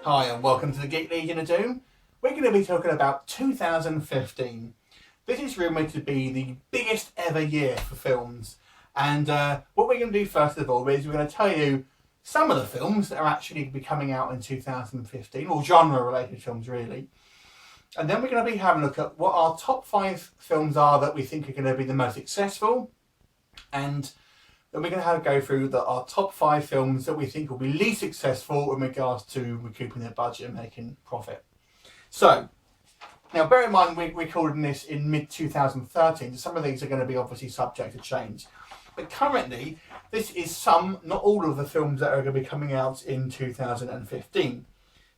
Hi and welcome to the Geek Legion of Doom. We're going to be talking about 2015. This is rumoured to be the biggest ever year for films. And what we're going to do first of all is we're going to tell you some of the films that are actually going to be coming out in 2015, or genre-related films really. And then we're going to be having a look at what our top 5 films are that we think are going to be the most successful. And then we're going to have a go through our top 5 films that we think will be least successful in regards to recouping their budget and making profit. So, now bear in mind we're recording this in mid-2013, so some of these are going to be obviously subject to change. But currently, this is some, not all of the films that are going to be coming out in 2015.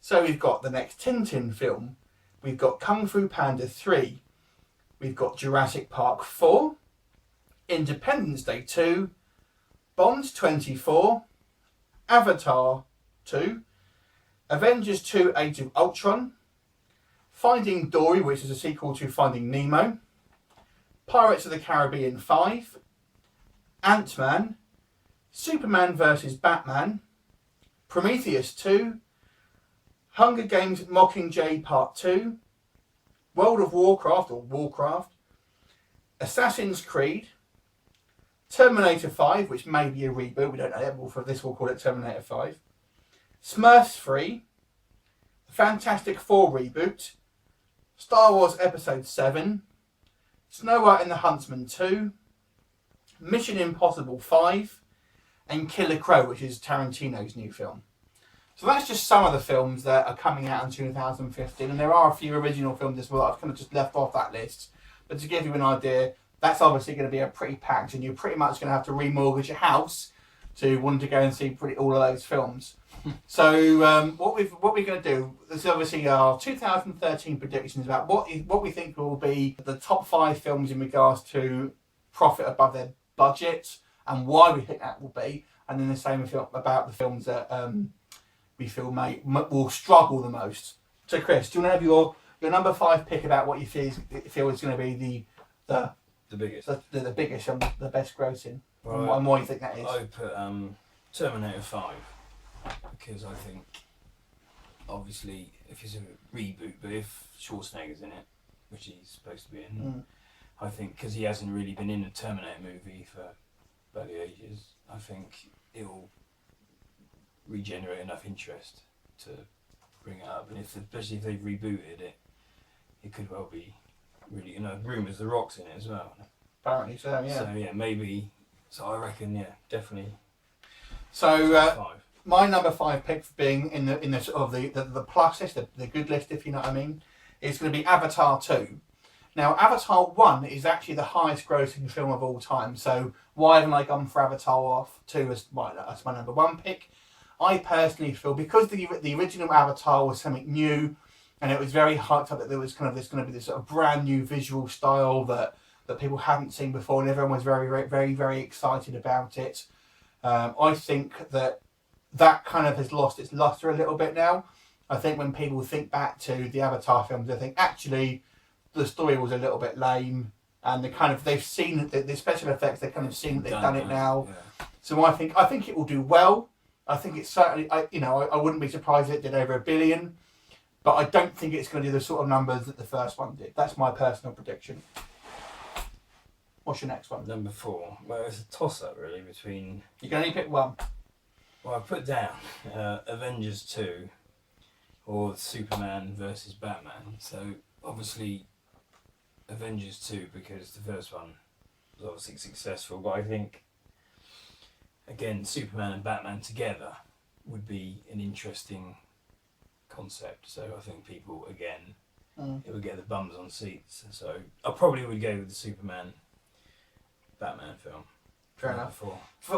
So we've got the next Tintin film, we've got Kung Fu Panda 3, we've got Jurassic Park 4, Independence Day 2, Bond 24, Avatar 2, Avengers 2 Age of Ultron, Finding Dory, which is a sequel to Finding Nemo, Pirates of the Caribbean 5, Ant-Man, Superman vs. Batman, Prometheus 2, Hunger Games Mockingjay Part 2, World of Warcraft or Warcraft, Assassin's Creed, Terminator 5, which may be a reboot, we don't know yet, but for this we'll call it Terminator 5, Smurfs 3, Fantastic Four reboot, Star Wars Episode VII, Snow White and the Huntsman 2, Mission Impossible 5, and Killer Crow, which is Tarantino's new film. So that's just some of the films that are coming out in 2015, and there are a few original films as well that I've kind of just left off that list. But to give you an idea, that's obviously going to be a pretty packed, and you're pretty much going to have to remortgage your house to want to go and see all of those films. So what we're going to do, this is obviously our 2013 predictions about what we think will be the top 5 films in regards to profit above their budget and why we think that will be, and then the same about the films that we feel will struggle the most. So Chris, do you want to have your number 5 pick about what you feel is going to be the biggest, the biggest and the best grossing, right, and why you think that is? I put Terminator 5 because I think, obviously, if it's a reboot, but if Schwarzenegger's in it, which he's supposed to be in, I think because he hasn't really been in a Terminator movie for bloody ages, I think it'll regenerate enough interest to bring it up, and especially if they've rebooted it, it could well be. Really, rumours The Rock's in it as well. Apparently so, yeah. So yeah, maybe. So I reckon, yeah, definitely. So my number 5 pick for being in the sort of the plus list, the good list, if you know what I mean, is going to be Avatar 2. Now, Avatar 1 is actually the highest grossing film of all time. So why haven't I gone for Avatar 2 as my number 1 pick? I personally feel because the original Avatar was something new. And it was very hyped up that there was going to be this sort of brand new visual style that people hadn't seen before, and everyone was very, very, very, very excited about it. I think that kind of has lost its luster a little bit now. I think when people think back to the Avatar films, they think actually the story was a little bit lame, and they've seen the special effects. They've kind of seen that they've done it now. Yeah. So I think it will do well. I think it's certainly I wouldn't be surprised if it did over $1 billion. But I don't think it's going to do the sort of numbers that the first one did. That's my personal prediction. What's your next one? Number 4. Well, it's a toss-up really between... You can only pick one. Well, I put down Avengers 2 or Superman versus Batman. So obviously Avengers 2 because the first one was obviously successful. But I think, again, Superman and Batman together would be an interesting concept, so I think people again it would get the bums on seats. So I probably would go with the Superman Batman film. Fair enough.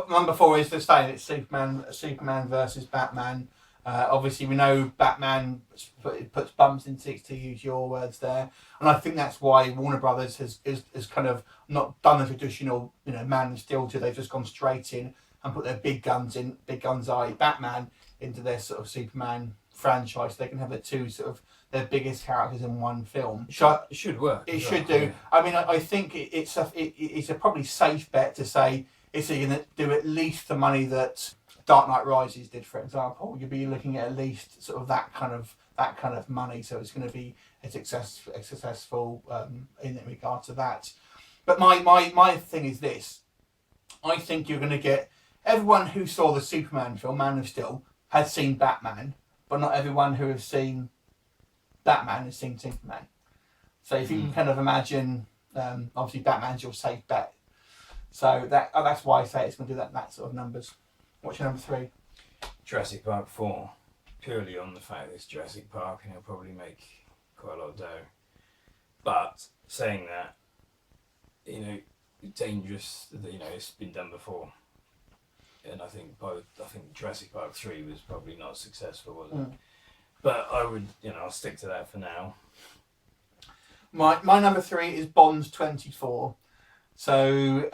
Number 4 is the same. It's Superman versus Batman. Obviously, we know Batman puts bumps in seats, to use your words there, and I think that's why Warner Brothers has kind of not done the traditional Man of Steel 2. They've just gone straight in and put their big guns, i.e. Batman, into their sort of Superman franchise. They can have their biggest characters in one film. It should work. It should do. Yeah. I mean, I think it's a probably safe bet to say it's going to do at least the money that Dark Knight Rises did, for example. You'll be looking at least sort of that kind of money. So it's going to be a successful in regard to that. But my thing is this: I think you're going to get everyone who saw the Superman film, Man of Steel, has seen Batman, but not everyone who has seen Batman has seen Superman. So if you can kind of imagine, obviously Batman's your safe bet. So that's why I say it's going to do that sort of numbers. What's your number 3? Jurassic Park 4, purely on the fact that it's Jurassic Park and it'll probably make quite a lot of dough. But saying that, dangerous. It's been done before, and I think Jurassic Park 3 was probably not successful, was it? But I would, I'll stick to that for now. My number 3 is Bond 24. So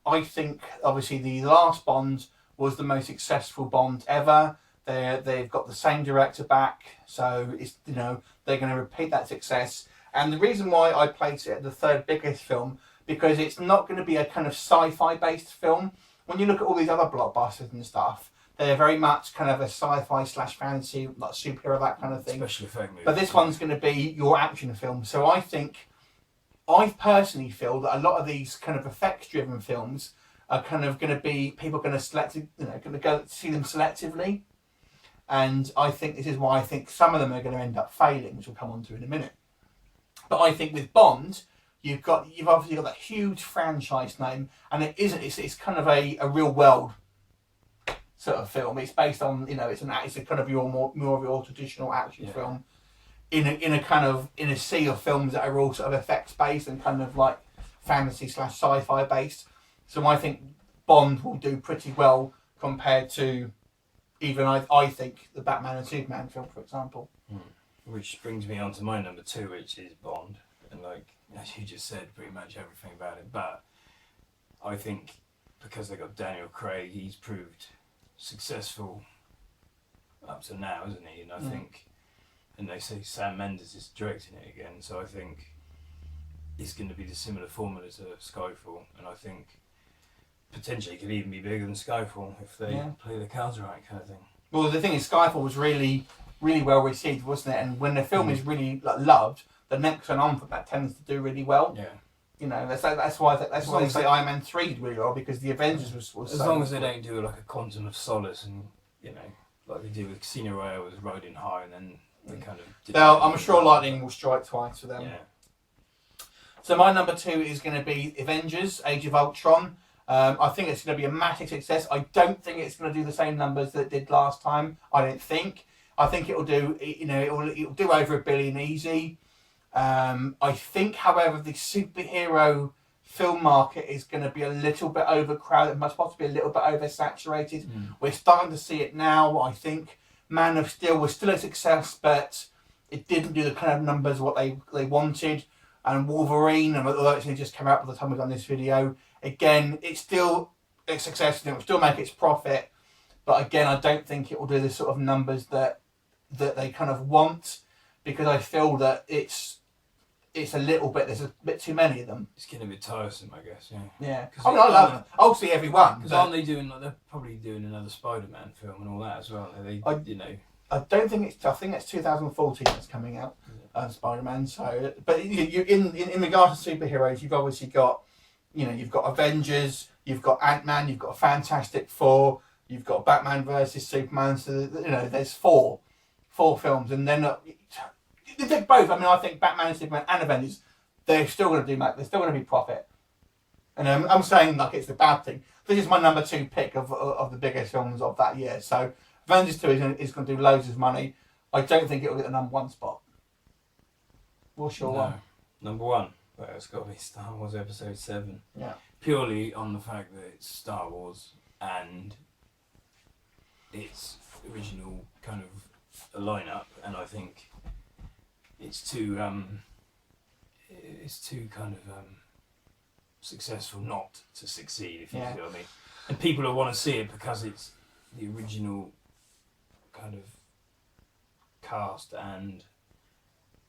I think obviously the last Bond was the most successful Bond ever. They've got the same director back, so it's they're going to repeat that success. And the reason why I placed it at the third biggest film, because it's not going to be a kind of sci-fi based film. When you look at all these other blockbusters and stuff, they're very much kind of a sci-fi / fantasy, like superhero, that kind of thing. Special effect movie. But this one's going to be your action film. So I personally feel that a lot of these kind of effects-driven films are kind of going to be, people are going to going to go see them selectively. And I think this is why I think some of them are going to end up failing, which we'll come on to in a minute. But I think with Bond, you've obviously got that huge franchise name, and it's kind of a real world sort of film. It's based on, it's a kind of more of your traditional action film in a sea of films that are all sort of effects based and kind of like fantasy / sci-fi based. So I think Bond will do pretty well compared to even I think the Batman and Superman film, for example. Which brings me on to my number 2, which is Bond, and as you just said, pretty much everything about it. But I think because they got Daniel Craig, he's proved successful up to now, isn't he? And I think, and they say Sam Mendes is directing it again, so I think it's going to be the similar formula to Skyfall, and I think potentially it could even be bigger than Skyfall if they play the cards right, kind of thing. Well, the thing is, Skyfall was really, really well received, wasn't it? And when the film is really loved, the next one on from that tends to do really well. Yeah. That's why they say Iron Man 3 did really well, because the Avengers was as long as they don't do like a Quantum of Solace and like they do with Casino Royale, was riding high, and then they kind of. I'm sure lightning will strike twice for them. Yeah. So my number 2 is going to be Avengers: Age of Ultron. I think it's going to be a massive success. I don't think it's going to do the same numbers that it did last time. I don't think. I think it'll do. It'll do over $1 billion easy. I think, however, the superhero film market is going to be a little bit overcrowded, must possibly a little bit oversaturated. We're starting to see it now. I think Man of Steel was still a success, but it didn't do the kind of numbers what they wanted. And Wolverine, and although it's only just come out by the time we've done this video, again, it's still a success and it will still make its profit. But again, I don't think it will do the sort of numbers that they kind of want, because I feel that it's there's a bit too many of them. It's getting a bit tiresome, I guess. Yeah. I love them. I'll see everyone. Because aren't they doing? They're probably doing another Spider-Man film and all that as well. I don't think it's. I think it's 2014 that's coming out. Spider-Man. So, but you in regards to superheroes, you've obviously got, you've got Avengers, you've got Ant-Man, you've got Fantastic Four, you've got Batman versus Superman. So there's four films, and then you take both. I mean, I think Batman and Superman and Avengers, they're still going to do. They're still going to be profit. And I'm saying like it's the bad thing. This is my number 2 pick of the biggest films of that year. So Avengers 2 is going to do loads of money. I don't think it will get the number 1 spot. What's your one? Number 1. Well, it's got to be Star Wars Episode VII. Yeah. Purely on the fact that it's Star Wars and its original kind of lineup, and I think it's too kind of successful not to succeed, if you see what I mean. And people will want to see it because it's the original kind of cast, and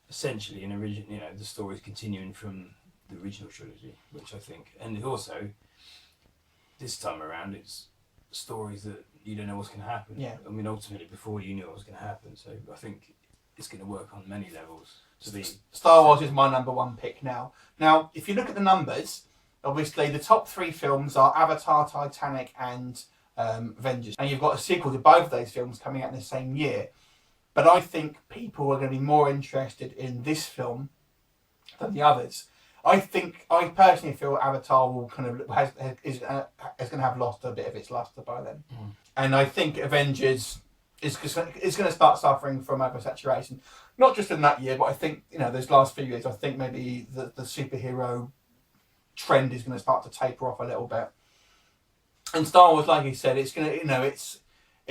essentially the story's continuing from the original trilogy, which I think, and also this time around it's stories that you don't know what's going to happen. Yeah. I mean, ultimately, before you knew what was going to happen. So I think it's going to work on many levels. Star Wars is my number one pick now. Now, if you look at the numbers, obviously the top three films are Avatar, Titanic, and Avengers. And you've got a sequel to both of those films coming out in the same year. But I think people are going to be more interested in this film than the others. I personally feel Avatar will kind of is going to have lost a bit of its luster by then. And I think Avengers is going to start suffering from oversaturation. Not just in that year, but I think, those last few years, I think maybe the superhero trend is going to start to taper off a little bit. And Star Wars, like you said, it's going to, it's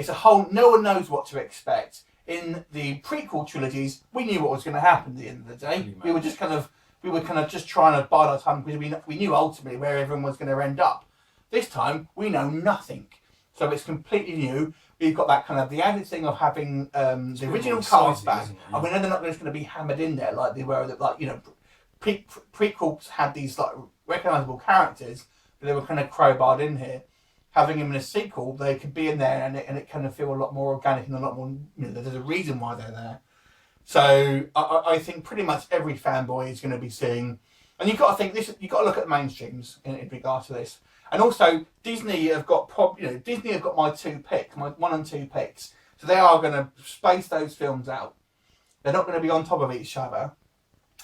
a whole, no one knows what to expect. In the prequel trilogies, we knew what was going to happen at the end of the day. We were just trying to bide our time because we knew ultimately where everyone was going to end up. This time, we know nothing. So it's completely new. We've got that kind of the added thing of having the original cast back. And we know they're not just going to be hammered in there like they were. Prequels had these like recognisable characters, but they were kind of crowbarred in here. Having them in a sequel, they could be in there and it kind of feel a lot more organic and a lot more. There's a reason why they're there. So I think pretty much every fanboy is going to be seeing, and you've got to think this. You've got to look at the mainstreams in regard to this. And also, Disney have got my two picks, my 1 and 2 picks. So they are going to space those films out. They're not going to be on top of each other.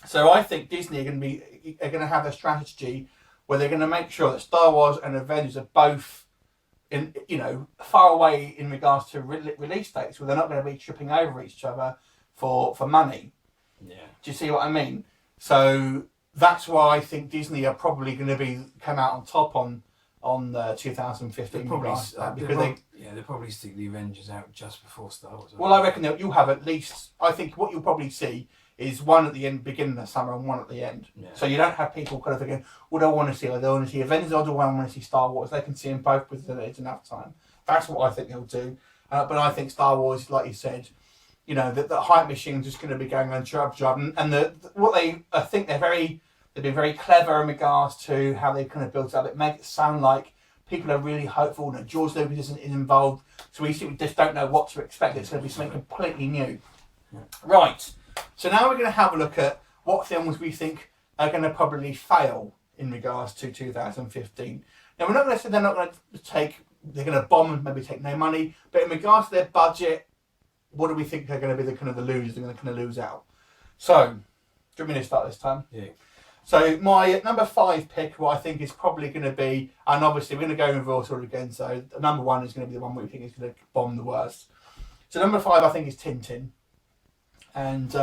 So I think Disney are going to have a strategy where they're going to make sure that Star Wars and Avengers are both far away in regards to release dates, where they're not going to be tripping over each other for money. Yeah. Do you see what I mean? So that's why I think Disney are probably going to come out on top on 2015 because they'll probably stick the Avengers out just before Star Wars. Well, I reckon that you'll have at least. I think what you'll probably see is one at the end, beginning of summer, and one at the end. Yeah. So you don't have people kind of thinking, "What do I want to see? Or they want to see Avengers, or do I want to see Star Wars?" They can see them both within enough time. That's what I think they'll do. But I think Star Wars, like you said, the hype machine's just going to be going on job, and I think they've been very clever in regards to how they kind of built it up. It makes it sound like people are really hopeful that George Lucas isn't involved, so we just don't know what to expect. It's going to be something completely new. Yeah. Right, so now we're going to have a look at what films we think are going to probably fail in regards to 2015. Now, we're not going to say they're going to bomb and maybe take no money, but in regards to their budget, what do we think they're going to be the losers? They're going to kind of lose out. So, do you want me to start this time? Yeah. So my number 5 pick, what I think is probably going to be, and obviously we're going to go in reverse order again, so the number 1 is going to be the one we think is going to bomb the worst. So number 5 I think is Tintin. And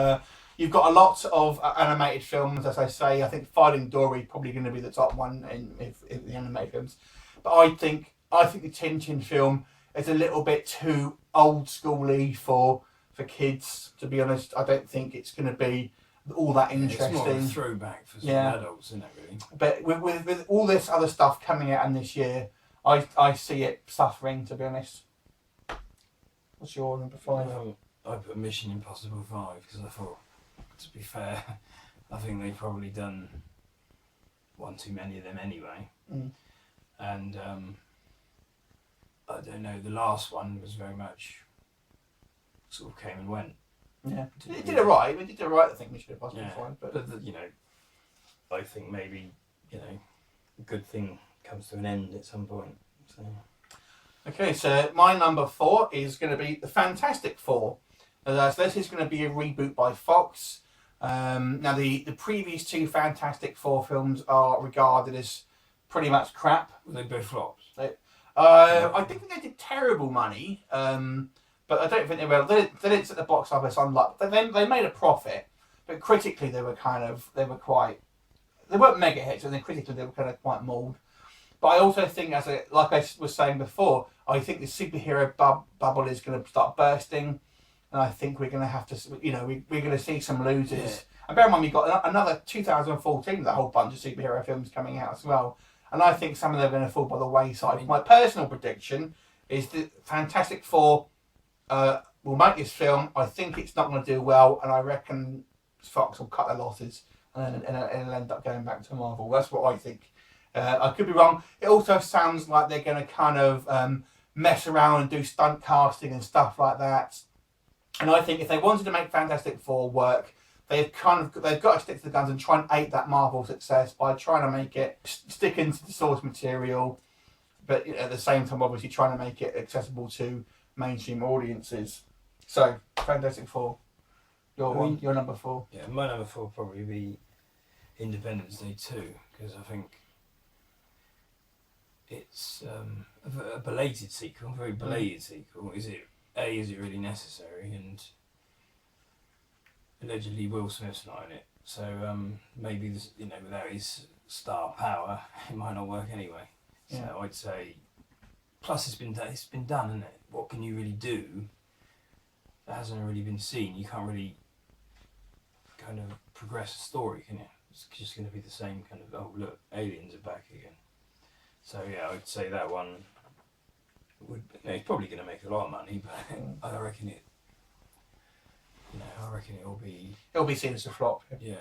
you've got a lot of animated films, as I say. I think Finding Dory is probably going to be the top one in the animated films. But I think the Tintin film is a little bit too old schooly for kids, to be honest. I don't think it's going to be all that interesting. It's more of a throwback for some adults, isn't it, really? But with all this other stuff coming out in this year, I see it suffering, to be honest. What's your number 5? I put Mission Impossible 5 because I thought, to be fair, I think they've probably done one too many of them anyway. And I don't know, the last one was very much sort of came and went. Yeah, it did alright. It did alright. I think Mission Impossible 5, but I think maybe a good thing comes to an end at some point. So. Okay, so my number 4 is going to be the Fantastic Four. So this is going to be a reboot by Fox. Now the previous 2 Fantastic Four films are regarded as pretty much crap. Were they both flops? I think they did terrible money. But I don't think they were. They didn't set the box office on like. They made a profit, but critically they weren't mega hits, and then critically they were kind of quite mauled. But I also think, like I was saying before, I think the superhero bubble is going to start bursting, and I think we're going to have to, we're going to see some losers. Yeah. And bear in mind, we've got another 2014 with a whole bunch of superhero films coming out as well, and I think some of them are going to fall by the wayside. My personal prediction is that Fantastic Four will make this film. I think it's not going to do well, and I reckon Fox will cut their losses and it'll end up going back to Marvel. That's what I think. I could be wrong. It also sounds like they're going to kind of mess around and do stunt casting and stuff like that. And I think if they wanted to make Fantastic Four work, they've got to stick to the guns and try and ape that Marvel success by trying to make it stick into the source material, but at the same time, obviously trying to make it accessible to mainstream audiences. So, Fantastic Four, your number 4. Yeah, my number 4 will probably be Independence Day 2, because I think it's a belated sequel, a very belated sequel. Is it really necessary? And allegedly Will Smith's not in it, so maybe this, without his star power, it might not work anyway. Yeah. So I'd say, plus it's been done, isn't it? What can you really do that hasn't really been seen? You can't really kind of progress a story, can you? It's just going to be the same kind of, oh look, aliens are back again. So yeah, I'd say that one it's probably going to make a lot of money, but I reckon it. I reckon it'll be seen as a flop. Yeah.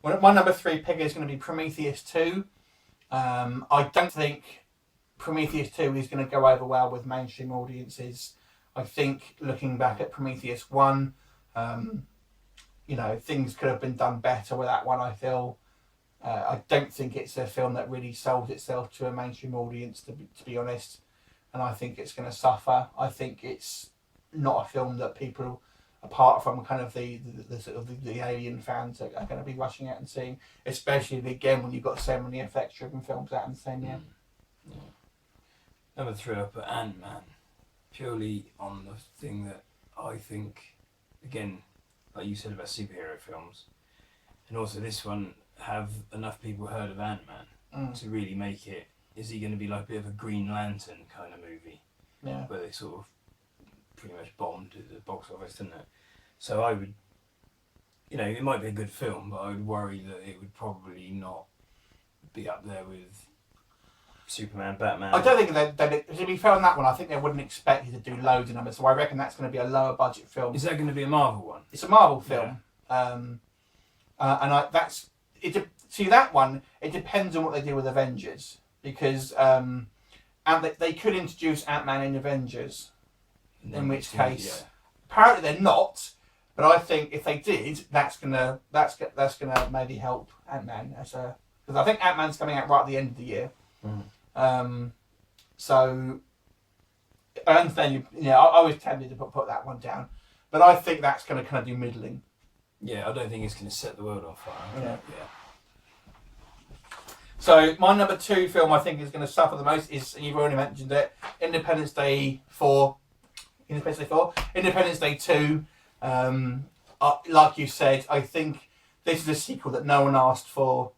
Well, my number 3 pick is going to be Prometheus 2. I don't think Prometheus 2 is going to go over well with mainstream audiences. I think looking back at Prometheus 1, things could have been done better with that one, I feel. I don't think it's a film that really sold itself to a mainstream audience, to be honest. And I think it's going to suffer. I think it's not a film that people, apart from kind of the sort of the alien fans, are going to be rushing out and seeing, especially again when you've got so many effects-driven films out in the same year. Yeah. Number 3, I put Ant-Man, purely on the thing that I think, again, like you said about superhero films, and also this one, have enough people heard of Ant-Man to really make it. Is he going to be like a bit of a Green Lantern kind of movie? Yeah. Where they sort of pretty much bombed at the box office, didn't it? So I would, it might be a good film, but I would worry that it would probably not be up there with Superman, Batman. I don't think to be fair on that one, I think they wouldn't expect you to do loads of numbers, so I reckon that's going to be a lower budget film. Is that going to be a Marvel one? It's a Marvel film. Yeah. See that one, it depends on what they do with Avengers, because and they could introduce Ant-Man in Avengers, in which case apparently they're not, but I think if they did, that's gonna maybe help Ant-Man because I think Ant-Man's coming out right at the end of the year. So I understand I was tempted to put that one down, but I think that's going to kind of do middling. Yeah, I don't think it's going to set the world on fire. Yeah. So my number 2 film I think is going to suffer the most is, and you've already mentioned it, Independence Day 4. Independence Day 2. Like you said, I think this is a sequel that no one asked for.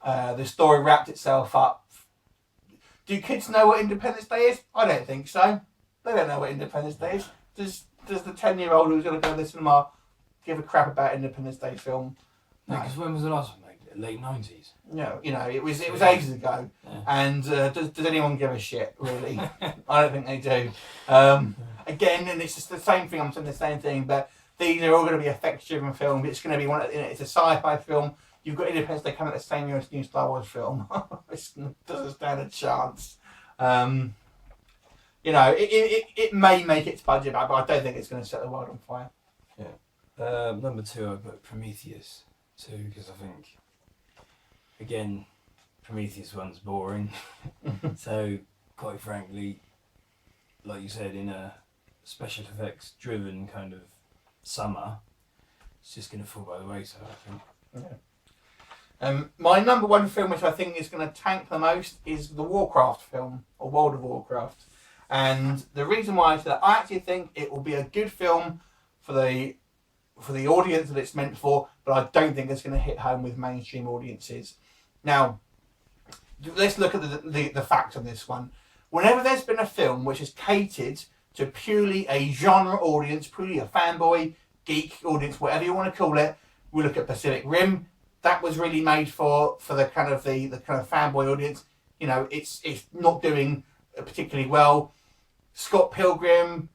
The story wrapped itself up. Do kids know what Independence Day is? I don't think so. They don't know what Independence Day is. Does the 10-year-old who's going to go to the cinema give a crap about Independence Day film? No, because when was the last one made? Late 90s. No, it was ages ago. Yeah. And does anyone give a shit, really? I don't think they do. Again, and it's just the same thing, I'm saying the same thing, but these are all going to be effects-driven films. It's going to be it's a sci-fi film. You've got Independence Day coming at the same year as the new Star Wars film. It doesn't stand a chance. It may make its budget back, but I don't think it's going to set the world on fire. Yeah. Number 2, I put Prometheus 2, because I think, again, Prometheus 1's boring. So, quite frankly, like you said, in a special effects driven kind of summer, it's just going to fall by the wayside, I think. Yeah. My number 1 film, which I think is going to tank the most, is the Warcraft film, or World of Warcraft. And the reason why I say that, I actually think it will be a good film for the audience that it's meant for, but I don't think it's going to hit home with mainstream audiences. Now, let's look at the facts on this one. Whenever there's been a film which is catered to purely a genre audience, purely a fanboy, geek audience, whatever you want to call it, we look at Pacific Rim. That was really made for the kind of fanboy audience. It's not doing particularly well. Scott Pilgrim,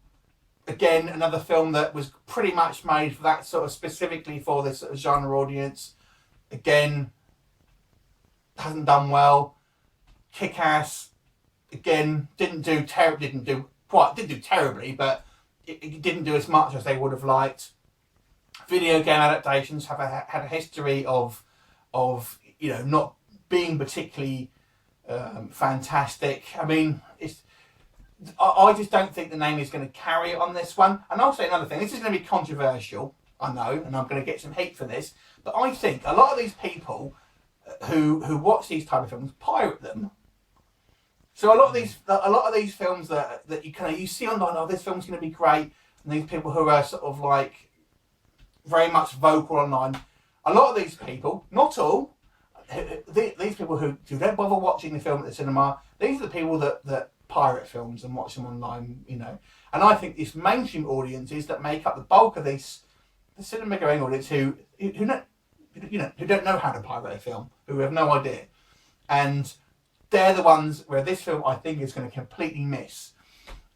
again, another film that was pretty much made for that sort of specifically for this sort of genre audience. Again, hasn't done well. Kick-Ass, again, didn't do didn't do terribly, but it didn't do as much as they would have liked. Video game adaptations had a history of not being particularly fantastic. I mean, I just don't think the name is going to carry it on this one. And I'll say another thing. This is going to be controversial, I know, and I'm going to get some hate for this. But I think a lot of these people who watch these type of films pirate them. So a lot of these films that you see online, oh, this film's going to be great, and these people who are sort of like very much vocal online, a lot of these people, not all, these people who don't bother watching the film at the cinema, these are the people that pirate films and watch them online, And I think these mainstream audiences that make up the bulk of the cinema going audience who don't know how to pirate a film, who have no idea, and they're the ones where this film I think is going to completely miss.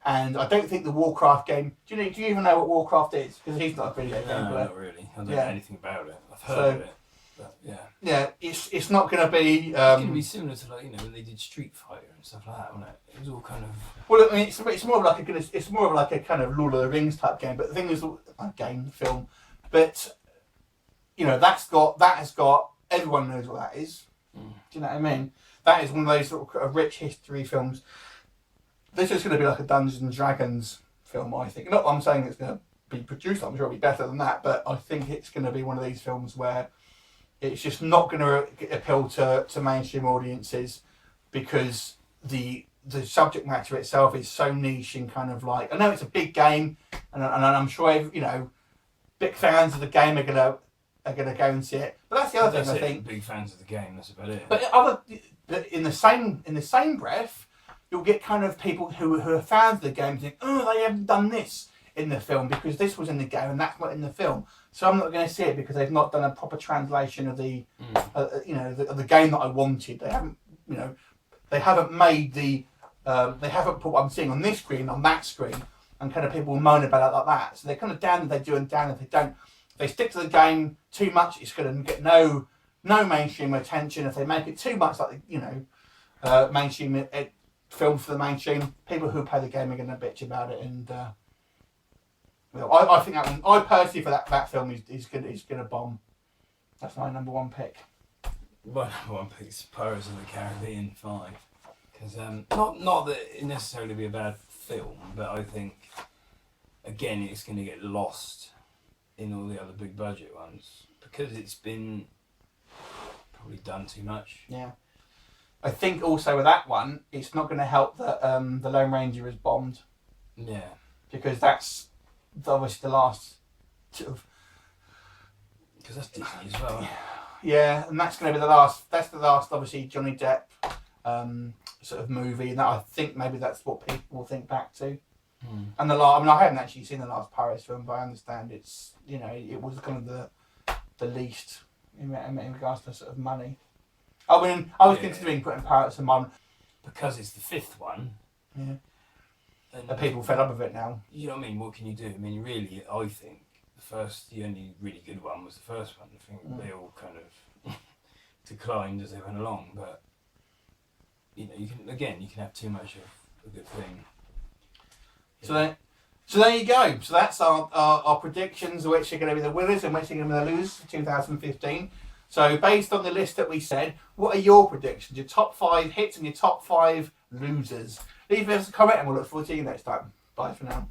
And I don't think the Warcraft game. Do you even know what Warcraft is? Because he's not a video game player. Not really. I don't know anything about it. I've heard of it. But yeah, it's not going to be. It's going to be similar to when they did Street Fighter and stuff like that, wasn't it? It was all kind of. Well, I mean, it's more of like a kind of Lord of the Rings type game. But the thing is, film, but that has got everyone knows what that is. Do you know what I mean? That is one of those sort of rich history films. This is going to be like a Dungeons and Dragons film, I think. Not that I'm saying it's going to be produced. I'm sure it'll be better than that, but I think it's going to be one of these films where it's just not going to appeal to mainstream audiences because the subject matter itself is so niche and kind of like, I know it's a big game, and I'm sure big fans of the game are going to go and see it. But that's the other thing. I think big fans of the game. That's about it. But in the same breath, you'll get kind of people who are fans of the game think, oh, they haven't done this in the film because this was in the game and that's not in the film. So I'm not going to see it because they've not done a proper translation of the the game that I wanted. They haven't they haven't made they haven't put what I'm seeing on this screen on that screen, and kind of people moan about it like that. So they're kind of down if they do and down if they don't. If they stick to the game too much, it's going to get no mainstream attention. If they make it too much like mainstream film for the mainstream, people who play the game are going to bitch about it. And I think that one, I personally for that film is going to bomb. That's my number one pick. My number one pick is Pirates of the Caribbean 5, because not that it necessarily be a bad film, but I think again it's going to get lost in all the other big budget ones because it's been probably done too much. Yeah. I think also with that one, it's not going to help that the Lone Ranger is bombed. Yeah. Because that's obviously the last sort of. Because that's Disney as well. Yeah, and that's going to be the last. That's the last, obviously, Johnny Depp sort of movie, and that I think maybe that's what people will think back to. And I haven't actually seen the last Pirates film, but I understand it's it was kind of the least in regards to sort of money. I mean, I was considering putting Pirates in one because it's the fifth one. Yeah. And people fed up with it now. You know what I mean? What can you do? I mean, really, I think the only really good one was the first one. I think they all kind of declined as they went along. But you can have too much of a good thing. So there you go. So that's our predictions, which are going to be the winners and which are going to be the losers for 2015. So based on the list that we said, what are your predictions? Your top 5 hits and your top 5 losers. Leave us a comment and we'll look forward to you next time. Bye for now.